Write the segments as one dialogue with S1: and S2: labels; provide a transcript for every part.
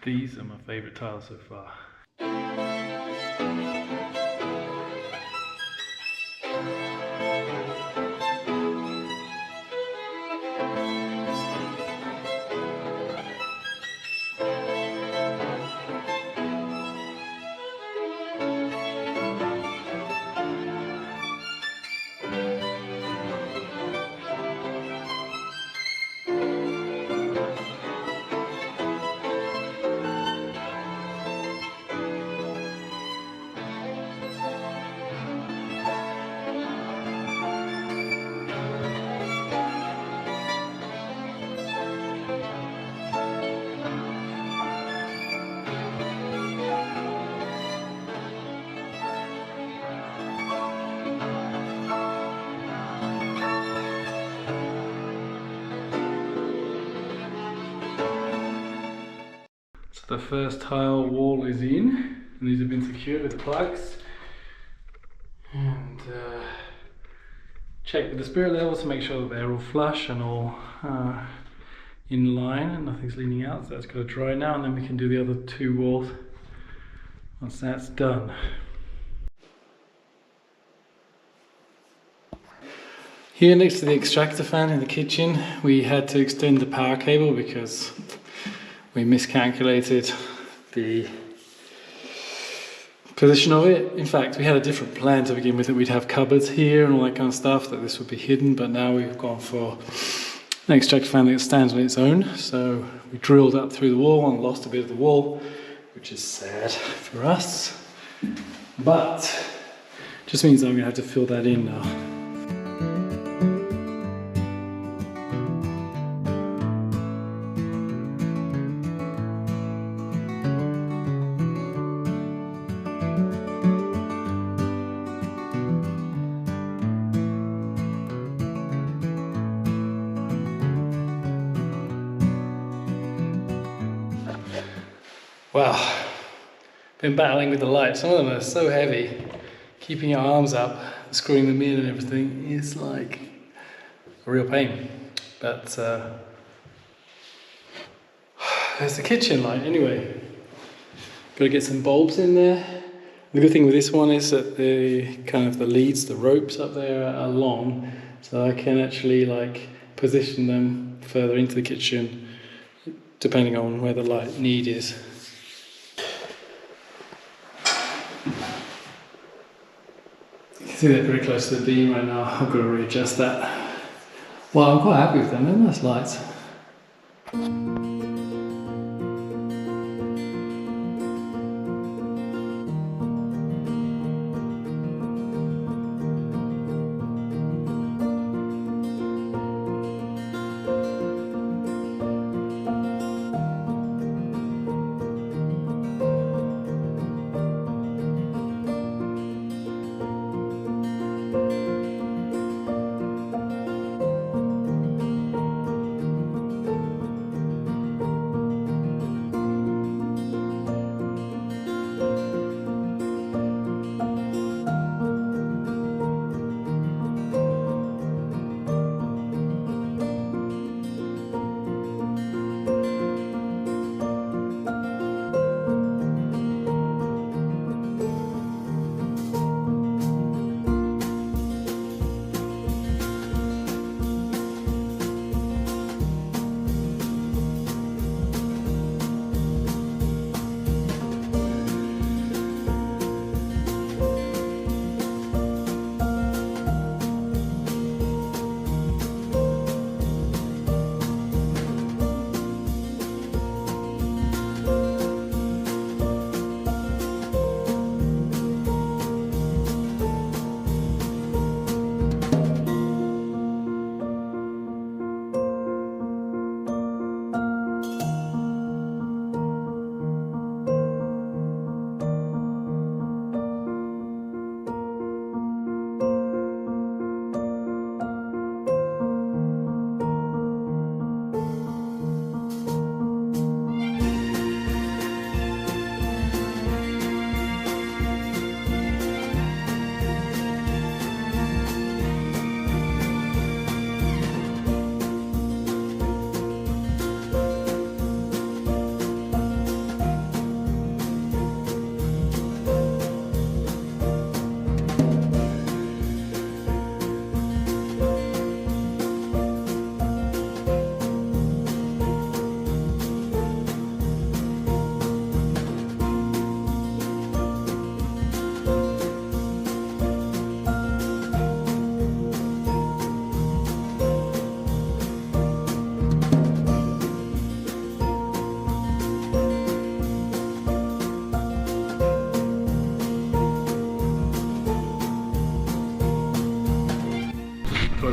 S1: These are my favourite tiles so far. So the first tile wall is in, and these have been secured with the plugs. And check with the spirit levels to make sure that they're all flush and all in line and nothing's leaning out. So that's got to dry now, and then we can do the other two walls once that's done. Here next to the extractor fan in the kitchen, we had to extend the power cable because we miscalculated the position of it. In fact, we had a different plan to begin with, that we'd have cupboards here and all that kind of stuff, that this would be hidden, but now we've gone for an extractor fan that stands on its own. So we drilled up through the wall and lost a bit of the wall, which is sad for us, but just means I'm going to have to fill that in now. Wow, been battling with the lights. Some of them are so heavy. Keeping your arms up, screwing them in and everything is like a real pain. But there's the kitchen light anyway. Got to get some bulbs in there. The good thing with this one is that the leads, the ropes up there are long, so I can actually like position them further into the kitchen depending on where the light need is. See, they're very close to the beam right now. I've got to readjust that. Well, I'm quite happy with them. They're nice lights.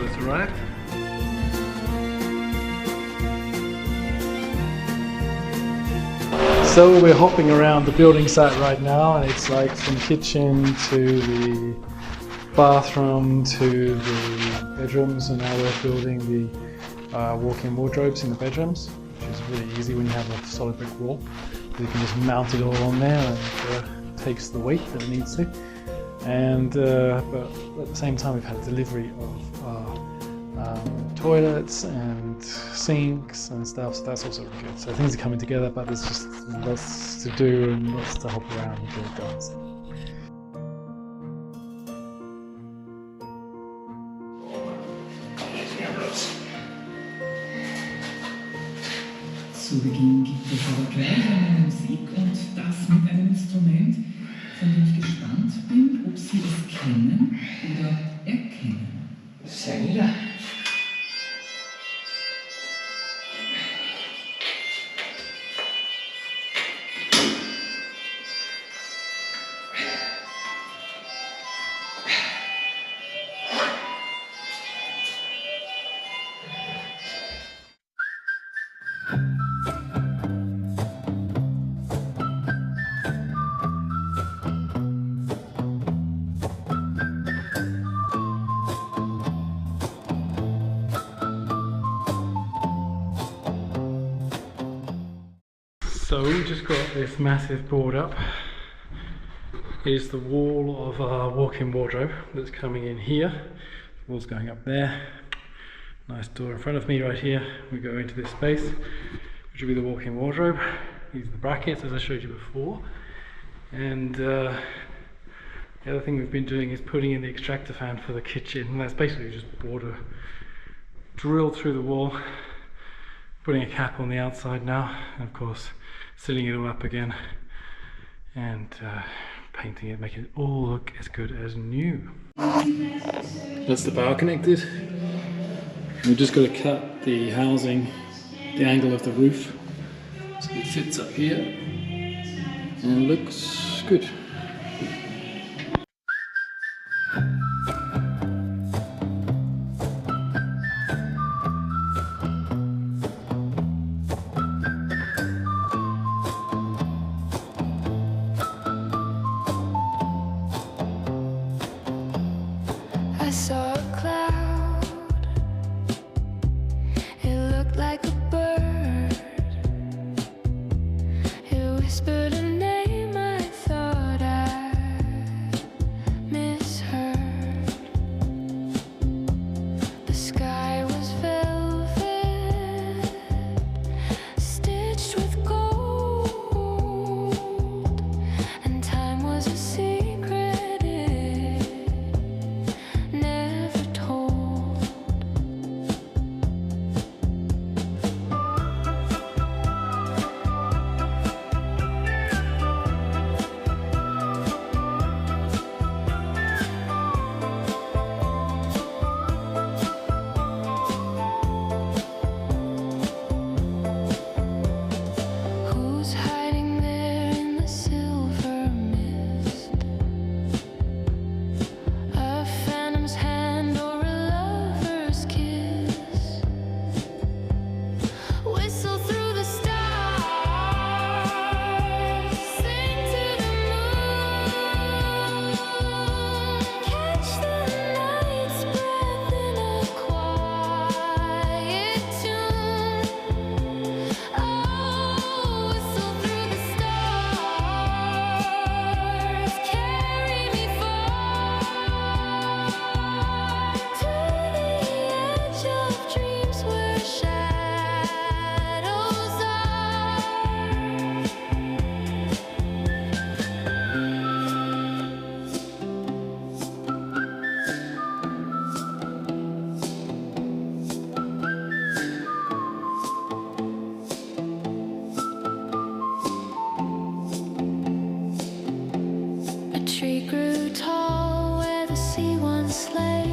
S1: cupboards arrived. So we're hopping around the building site right now, and it's like from kitchen to the bathroom to the bedrooms, and now we're building the walk-in wardrobes in the bedrooms, which is really easy when you have a solid brick wall. You can just mount it all on there, and it takes the weight that it needs to. And but at the same time, we've had delivery of toilets and sinks and stuff, so that's also really good. So things are coming together, but there's just lots to do and lots to hop around and get it done.
S2: Zu Beginn gibt es aber gleich eine Musik, und das mit einem Instrument, von dem ich gespannt bin, ob Sie es kennen oder erkennen.
S3: Seguida.
S1: So we just got this massive board up. Here's the wall of our walk-in wardrobe that's coming in here. The wall's going up there. Nice door in front of me right here. We go into this space, which will be the walk-in wardrobe. These are the brackets, as I showed you before. And the other thing we've been doing is putting in the extractor fan for the kitchen. And that's basically just water drilled through the wall, putting a cap on the outside now, and of course sealing it all up again and painting it, making it all look as good as new. That's the power connected. We've just got to cut the housing, the angle of the roof, so it fits up here and looks good.
S4: I saw a cloud, it looked like a bird, it whispered a name I thought I misheard. The sky was velvet, stitched with gold, and time was a secret never told. Who's hiding there in the silver mist? A phantom's hand or a lover's kiss? Whistle through the stars, sing to the moon, catch the night's breath in a quiet tune. Oh, whistle through the stars, carry me far to the edge of dreams where shadows are. A tree grew tall where the sea once lay.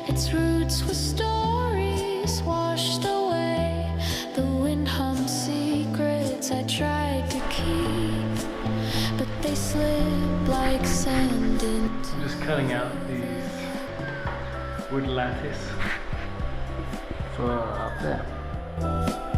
S4: Its roots were stories washed away. The wind hummed secrets I tried to keep, but they slip like sand into.
S1: I'm just cutting out these wood lattice for up there.